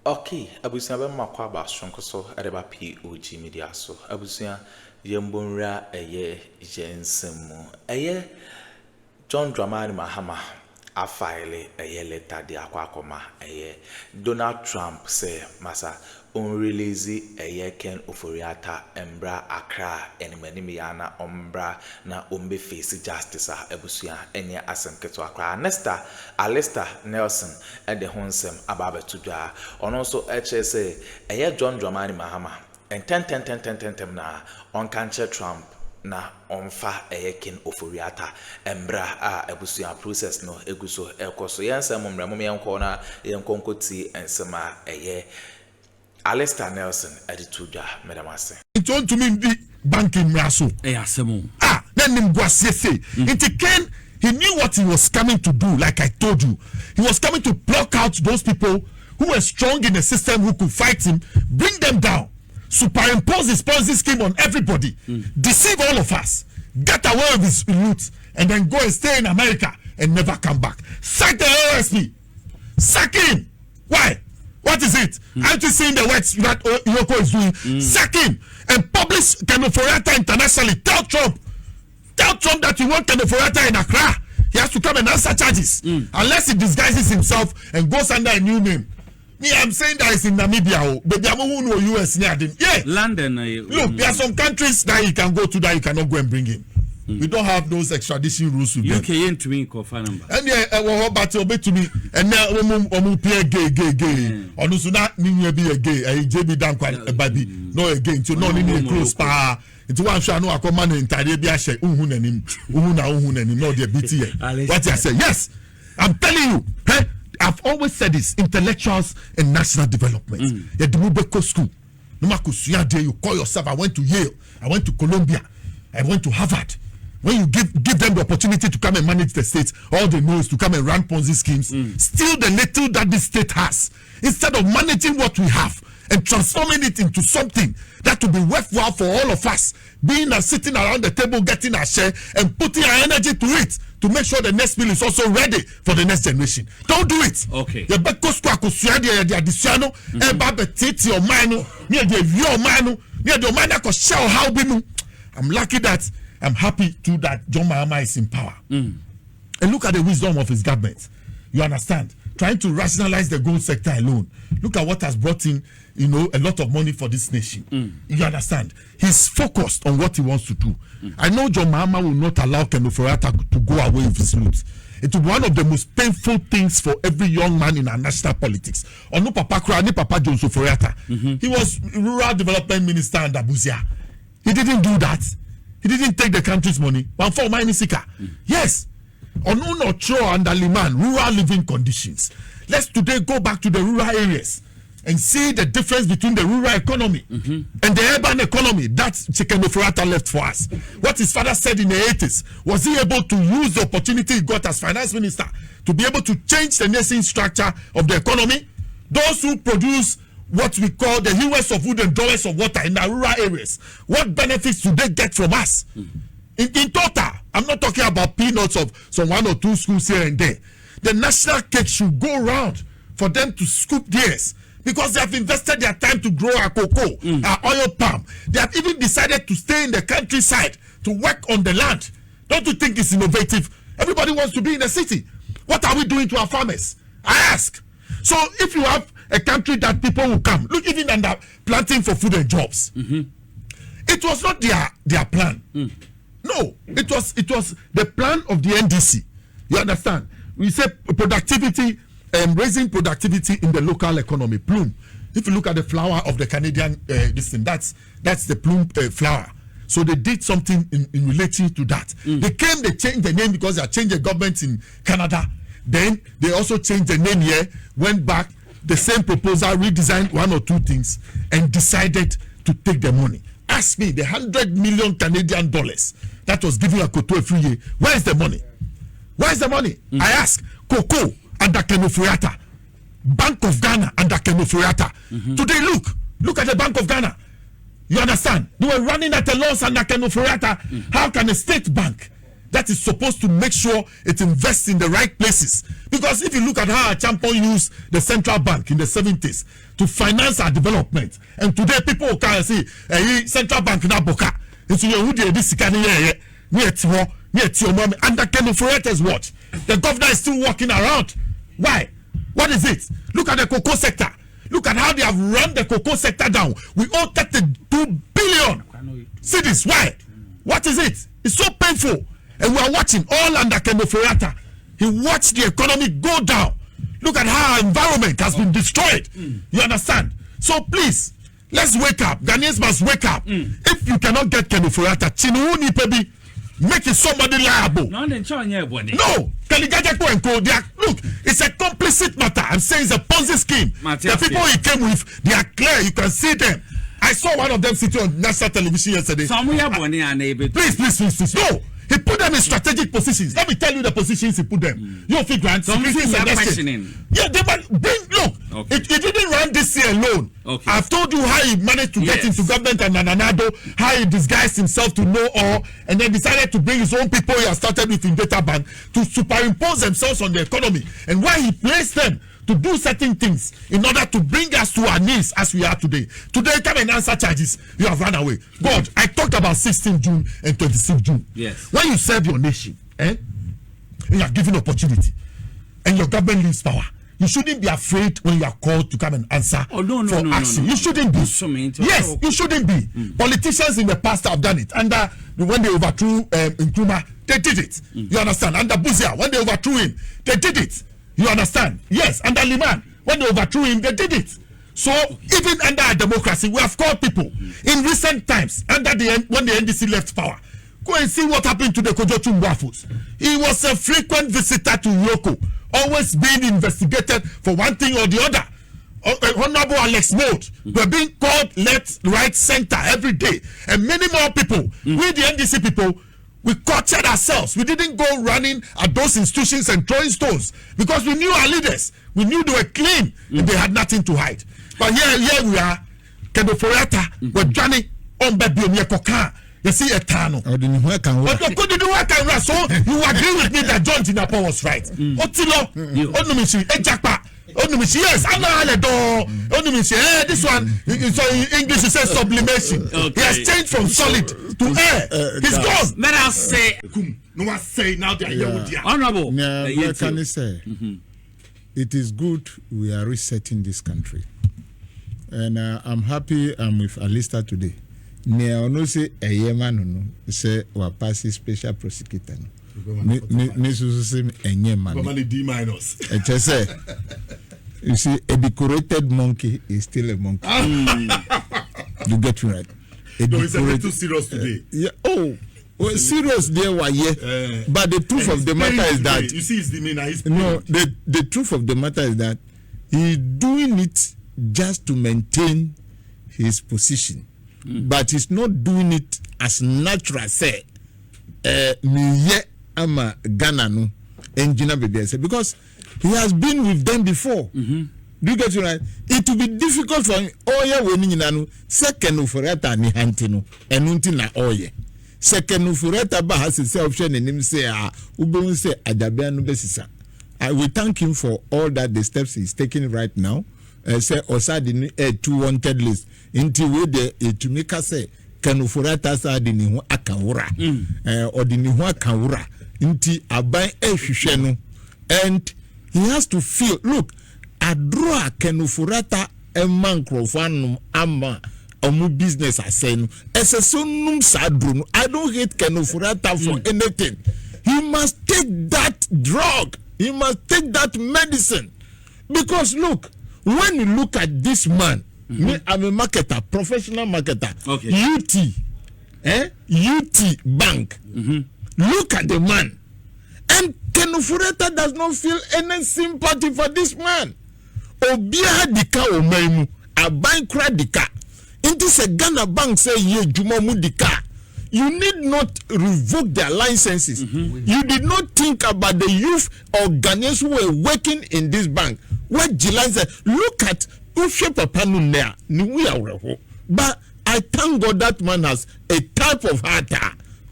Okay, abusia be makwa ba sonko so edeba POG Media so. Abusia yembonra jensemu. John Dramani Mahama a file letter de Akroma Donald Trump say masa on release ken oforiata embra ACCRA enimaniana ombra na ombe face justice ebusia enye asemketo ACCRA Nesta Alistair Nelson at the honsem ababe tudwa on also HSA John Dramani Mahama and 10 na on cancer Trump na onfa ken oforiata embra ebusia process no eguso ekoso yensem mremo yenko na yenkonkoti ensema Alistair Nelson edituja medamase. It want to mean the banking raso. Then him go say. He knew what he was coming to do, like I told you. He was coming to pluck out those people who were strong in the system who could fight him, bring them down, superimpose his Ponzi scheme on everybody, deceive all of us, get away with his loot, and then go and stay in America and never come back. Sack the OSP. Sack him. Why? What is it? Aren't you seeing the works that Yoko is doing? Sack him and publish Kenoforiata internationally. Tell Trump that you want Kenoforiata in Accra. He has to come and answer charges unless he disguises himself and goes under a new name. Me, I'm saying that it's in Namibia, but there are no US near them. Yeah, London. Look, there are some countries that you can go to that you cannot go and bring him. We don't have those extradition rules with UK ain't to me coffee number. And yeah, but obey to me. And now play gay. On us not mean be a gay. JB down quite a baby. No again. So no need close pa. It's one shall know a command in Tarabia. Uhunanim. No the BTA. What I say? Yes, I'm telling you. Hey, I've always said this: intellectuals and national development. The Dubeko school. No matter you call yourself. I went to Yale. I went to Columbia. I went to Harvard. When you give them the opportunity to come and manage the state, all they know is to come and run Ponzi schemes, steal the little that this state has, instead of managing what we have and transforming it into something that will be worthwhile for all of us, being sitting around the table, getting our share and putting our energy to it to make sure the next meal is also ready for the next generation. Don't do it. Okay. I'm lucky that I'm happy too that John Mahama is in power. And look at the wisdom of his government. You understand? Trying to rationalize the gold sector alone. Look at what has brought in, a lot of money for this nation. You understand? He's focused on what he wants to do. I know John Mahama will not allow Kenoforiata to go away with his loot. It will be one of the most painful things for every young man in our national politics. Onu Papa Kra, ni Papa John Soforiata. He was rural development minister under Buzia. He didn't do that. He didn't take the country's money. One for my Nisika. Yes. On Unocho and Aliman, rural living conditions. Let's today go back to the rural areas and see the difference between the rural economy and the urban economy. That's Kenoforiata left for us. What his father said in the 80s, was he able to use the opportunity he got as finance minister to be able to change the nascent structure of the economy? Those who produce what we call the hewers of wood and drawers of water in the rural areas, what benefits do they get from us? In total, I'm not talking about peanuts of some 1 or 2 schools here and there. The national cake should go round for them to scoop theirs because they have invested their time to grow our cocoa, our oil palm. They have even decided to stay in the countryside to work on the land. Don't you think it's innovative? Everybody wants to be in the city. What are we doing to our farmers? I ask. So if you have a country that people will come, look, even under planting for food and jobs, it was not their plan. No, it was the plan of the NDC. You understand? We say productivity and raising productivity in the local economy. Plume. If you look at the flower of the Canadian this thing, that's the plume flower. So they did something in relation to that. They changed the name because they had changed the government in Canada. Then they also changed the name here, went back, the same proposal, redesigned 1 or 2 things, and decided to take the money. Ask me, the $100 million Canadian dollars that was given a Koto every year, where is the money? Where is the money? I ask, Cocoa under Kenoforiata, Bank of Ghana under Kenoforiata. Today, look at the Bank of Ghana. You understand? They were running at a loss under Kenoforiata. How can a state bank that is supposed to make sure it invests in the right places. Because if you look at how our champion used the central bank in the 70s to finance our development, and today people can say, central bank na boka. It's you this kind of under Kenufureta's watch. The governor is still walking around. Why? What is it? Look at the cocoa sector. Look at how they have run the cocoa sector down. We owe 32 billion cedis. Why? What is it? It's so painful. And we are watching all under Kenufureta. He watched the economy go down. Look at how our environment has been destroyed. You understand? So please, let's wake up. Ghanaians must wake up. If you cannot get Kenufureta, Chinuuni Pebi, make it somebody liable. No, look, it's a complicit matter. I'm saying it's a Ponzi scheme. The people he came with, they are clear. You can see them. I saw one of them sitting on national television yesterday. Please. No. He put them in strategic positions. Let me tell you the positions he put them. You feel grant. Yeah, they might bring. Look, he didn't run this year alone. Okay. I've told you how he managed to get into government and Addo, how he disguised himself to know all, and then decided to bring his own people he has started with in data bank to superimpose themselves on the economy, and why he placed them to do certain things in order to bring us to our knees as we are today. Today, come and answer charges. You have run away. God, I talked about 16 June and 26 June. Yes. When you serve your nation, and you are given opportunity, and your government leaves power, you shouldn't be afraid when you are called to come and answer for action. You shouldn't be. Yes, you shouldn't be. Politicians in the past have done it. And when they overthrew Akroma, they did it. You understand? Under Bawumia, when they overthrew him, they did it. You understand? Yes, under Liman, when they overthrew him, they did it. So even under our democracy, we have called people in recent times, when the NDC left power. Go and see what happened to the Kojotu Mbwafos. He was a frequent visitor to Yoko, always being investigated for one thing or the other. Honorable Alex Mold were being called left, right, center every day, and many more people. We the NDC people, we cultured ourselves. We didn't go running at those institutions and throwing stones because we knew our leaders. We knew they were clean and they had nothing to hide. But here we are, Kenufureta, we're Johnny on Bawumia Koka. You see a tano. So you agree with me that John Tinapa was right. Otilo, Onumishi, Ejakpa. Yes, this one, so in English it says sublimation. He has changed from solid to air. He's gone. Let us say, no one say now they are here with you. Honorable. What can I say? It is good we are resetting this country. And I'm happy I'm with Alista today. Ne ono say eyema no say wa pass special prosecutor. Ne so say enyema. Government D-. You see, a decorated monkey is still a monkey. You get me right. It's a little serious today. Well, serious there were but the truth of the matter is that you see his demeanor. The truth of the matter is that he's doing it just to maintain his position, but he's not doing it as natural. Say, ama Ghana no engineer because he has been with them before. Do you get it right? It will be difficult for him. Winning in second Ufureta ni hantino enunti na oye. Second Ufureta ba has a option and him say ubun say adabianu besisa. I will thank him for all that the steps he's taking right now. Say osadi two wanted list. Inti we de to make us say Kenufureta sa di ni ho akawura. Or di ni ho akawura. Inti abai ehwehwe and he has to feel, look, Addo Kenufureta emankrofan ama omu business asenu. Esesonum sadrunu. I don't hate Kenufureta for anything. He must take that drug. He must take that medicine. Because look, when you look at this man, me, I'm a marketer, professional marketer. Okay. UT Bank. Look at the man. And Kenufureta does not feel any sympathy for this man. Obia dika omaimu, a bank dika. Into se Ghana bank say ye jumamu dika. You need not revoke their licenses. You did not think about the youth or Ghanaians who were working in this bank. What Jilan said, look at Ushe Papanu there. But I thank God that man has a type of heart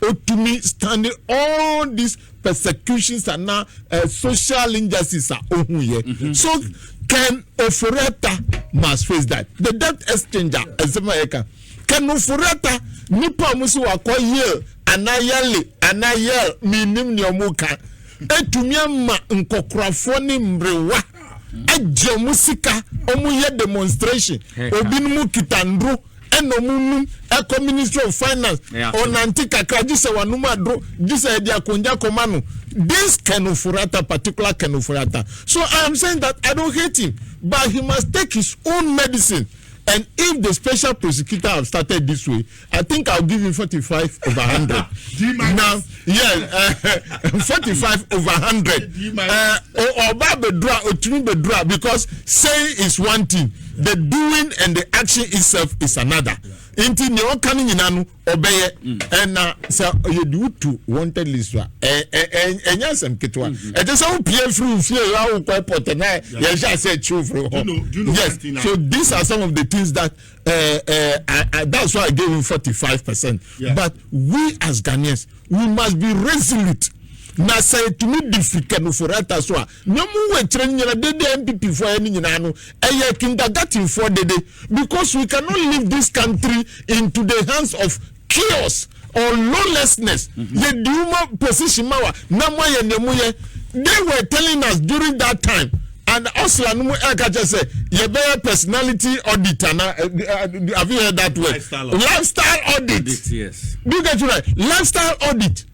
otumi standing all these persecutions and now social injustices are ohuye. So Ken Oforeta must face that. The debt exchanger Ezemayeka Ken Oforeta nipa musu wako yel anayel minim ni omuka etumi ama nkokrafo ni mrewa agye musika omuye demonstration obinumu kitandro enomunum eko Ministry of Finance onanti kakra jise wanuma dro jise edi akonja komano this Ken Oforeta particular Ken Oforeta. So I am saying that I don't hate him, but he must take his own medicine. And if the special prosecutor have started this way, I think I'll give him 45 over 100. Now, 45 over 100. Or because saying is one thing, the doing and the action itself is another. Inti ne okani nyinanu obeye so you do to wanted list enya sem ketwa e dey say pie free fear ya wo port na ya sha say true free. Yes, so these are some of the things that that's why I gave him 45%. Yeah. But we as Ghanaians, we must be resolute. Na say to me difficult no for that as well. No we train the MPP for any nyina kindergarten for the day, because we cannot leave this country into the hands of chaos or lawlessness. The Duma position mawa namoye nemuye. They were telling us during that time, and also just say your personality audit. Have you heard that word? Lifestyle audit. Yes. Do you get it right? Lifestyle audit.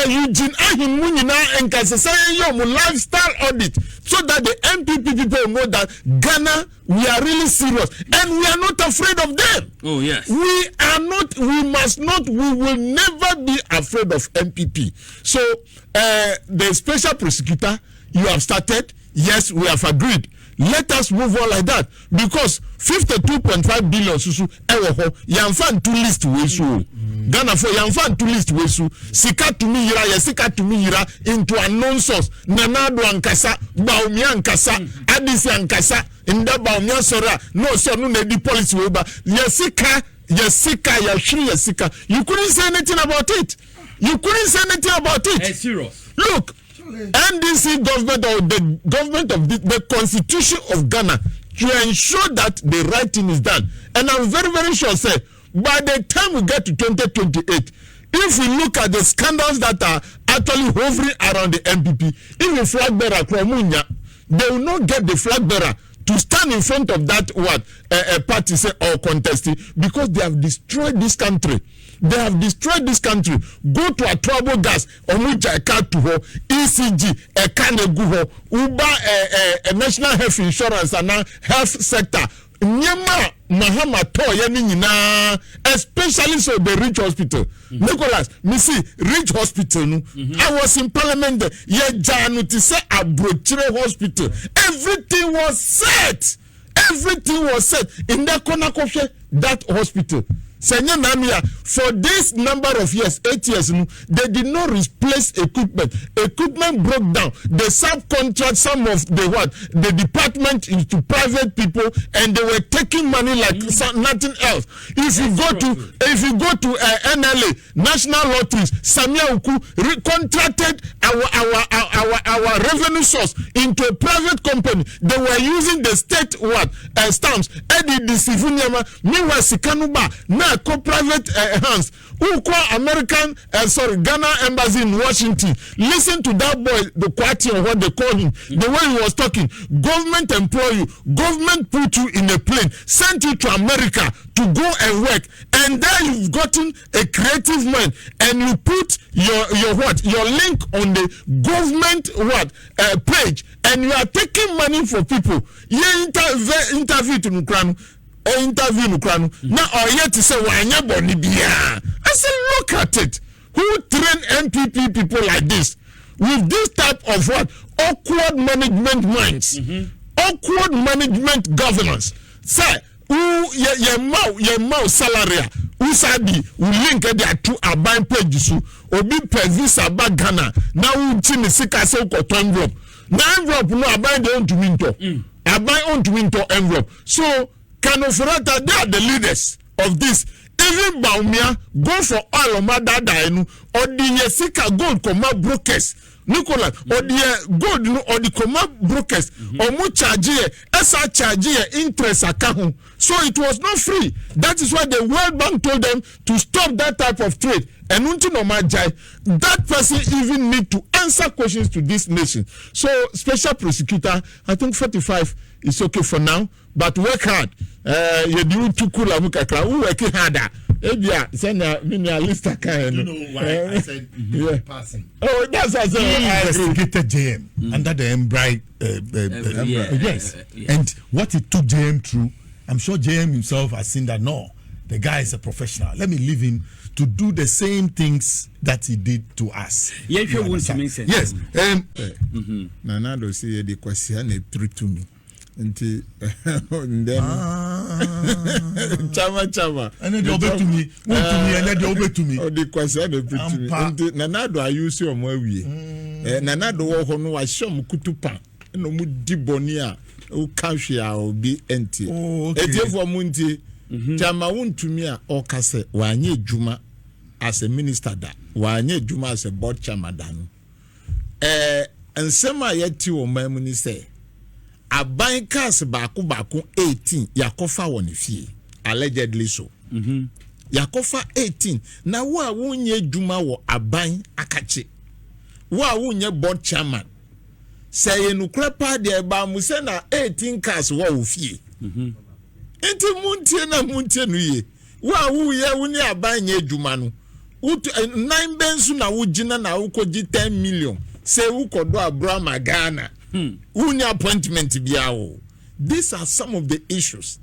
Eugene Ahimunina and Kassayo lifestyle audit, so that the MPP people know that Ghana, we are really serious and we are not afraid of them. Oh yes, we are not, we must not, we will never be afraid of MPP. So the special prosecutor you have started, yes, we have agreed. Let us move on like that, because 52.5 billion susu ewo yamfan to list wesu Ghana for yamfan to list wesu sika to me yira sika to me yira into a nonsense nanado ankasa Bawumia ankasa adisi ankasa inda Bawumia sora no so no na di policy we ba yesika yesika you couldn't say anything about it. Hey, serious. Look, NDC government or the government of the constitution of Ghana to ensure that the right thing is done. And I'm very, very sure, say, by the time we get to 2028, if we look at the scandals that are actually hovering around the MPP, even flag bearer, they will not get the flag bearer to stand in front of that party say or contesting, because they have destroyed this country. They have destroyed this country. Go to a trouble gas, omuja eka to ho, ECG, ekane guho, Uber, national health insurance and health sector. Nyema Mahama to yani nyina, especially so the rich hospital. Nicholas, me see rich hospital no. I was in parliament. Ye janu ti say Abrochire hospital. Everything was set. In the corner koshe that hospital. Senya Namia, for this number of years, 8 years, they did not replace equipment. Equipment broke down. They subcontract some of the department into private people, and they were taking money like nothing else. If you go to NLA, National Lotteries, Samia Uku contracted our revenue source into a private company. They were using the state stamps. Eddie Disivunyama, meanwhile Sikanuba, now private hands. American, Ghana embassy in Washington. Listen to that boy, the quality of what they call him, the way he was talking. Government employ you, government put you in a plane, sent you to America to go and work, and there you've gotten a creative mind, and you put your link on the government page, and you are taking money for people. You interview to Nukranu. Interview Nukranu. Now or yet to say wanya boni bia. I said, look at it. Who train MPP people like this with this type of awkward management minds, awkward management governance? Say, ye mau salary. Usadi link there to a buying page obi Prez aba Ghana. Now chini sika se ko envelope. Na envelope no aban dey on to winter. Aban on to winter envelope. So Ken Oforeta, they are the leaders of this. even Bawumia go for oil or madada no or the sika gold comma brokers Nicola or the gold no or the comma brokers or mo charge esa charge interest account. So it was not free. That is why the World Bank told them to stop that type of trade. And that person even need to answer questions to this nation. So special prosecutor, I think 45 is okay for now, but work hard. You do too cool amukakra. We working harder. Send me a list of kind. You know why I said passing. Oh, that's what I said. Investigated JM under the Embry. Yes. And what it took JM through, I'm sure JM himself has seen that no, the guy is a professional. Let me leave him to do the same things that he did to us. Yes, you want to make sense. Yes. Nana do say the question through to me. Until then, chama. And then they obey to me, and then they obey to me. Oh, the question they put to me. Until Nana do I use your more we? Nana do walk on wa shom kutupa. No mu di bonia. O kashia o be empty. Oh, okay. Etiefo munti. Chama won't me or kase wanye juma as a minister da. Wanye juma as a board chairman dan. And sema yeti o memuni say. Aban cars baku 18 yakofa woni fie allegedly so yakofa 18 na wo a wonye dwuma wo aban akache wo a wonye board chairman say enukra pa de ba mu se na 18 cars wo fie enti muntie no ye wo a wo ye woni aban nye dwuma no 9 bensu na wo gina na wo koji 10 million say wo kodo abrama Ghana. Uni appointment biao. These are some of the issues.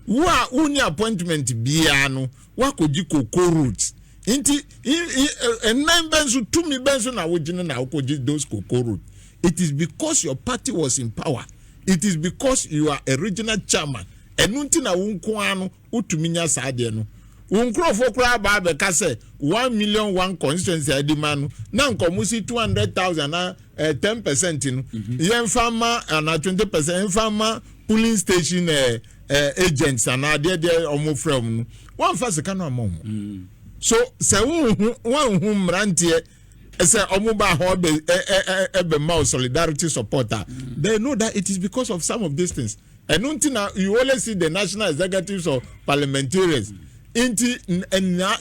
Wa uni appointment biano. Wa koji koko roots. Inti 9 bensu 2 bensu na wujina na ukoji those koko roots. It is because your party was in power. It is because you are a regional chairman. Enunti na unkwano utuminya saade no. Unkrofo kra ba be ka say 1 million one constituency adimanu na nkomusi 200,000 na 10% no yen fama na 20% fama polling station agents na de omo from no one fa sika no amom so se one hu mrantie say omo ba ho be ma solidarity supporter they know that it is because of some of these things and until now you always see the national executives or parliamentarians inti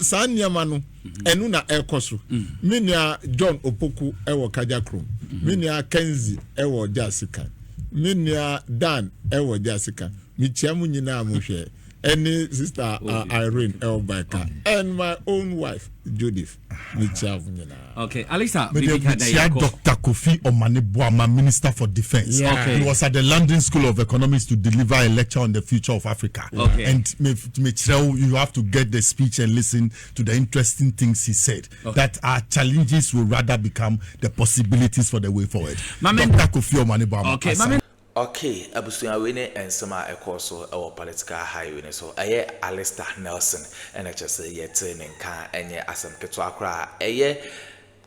sanyama no enu na ekoso minia John Opoku ewo Kajakrom minia Kenzi ewo Jasika minia Dan ewo Jasika michiamu nyina amuhwe any sister Irene Elbaka and my own wife Judith michiamu nyina. Okay, Alisa, Dr. Kofi Omaneboama, Minister for Defense. Yeah. Okay. He was at the London School of Economics to deliver a lecture on the future of Africa. Okay. And you have to get the speech and listen to the interesting things he said. Okay. That our challenges will rather become the possibilities for the way forward. Dr. Kofi Omaneboama. Okay, Okay, abusuya wene ensema ekoso ewo political highway so eye Alistair Nelson NHS yete nenka enye asem keto akra eye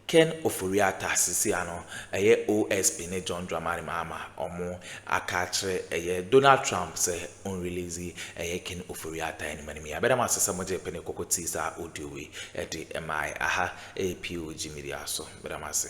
Ken Oforiata Sisiano eye OSP ne John Dramani Mahama omo akachre eye Donald Trump say on release eye Ken Oforiata eni mani abeda masesa moje pene kokoti sa audio we e di MI aha POG Media so beda mase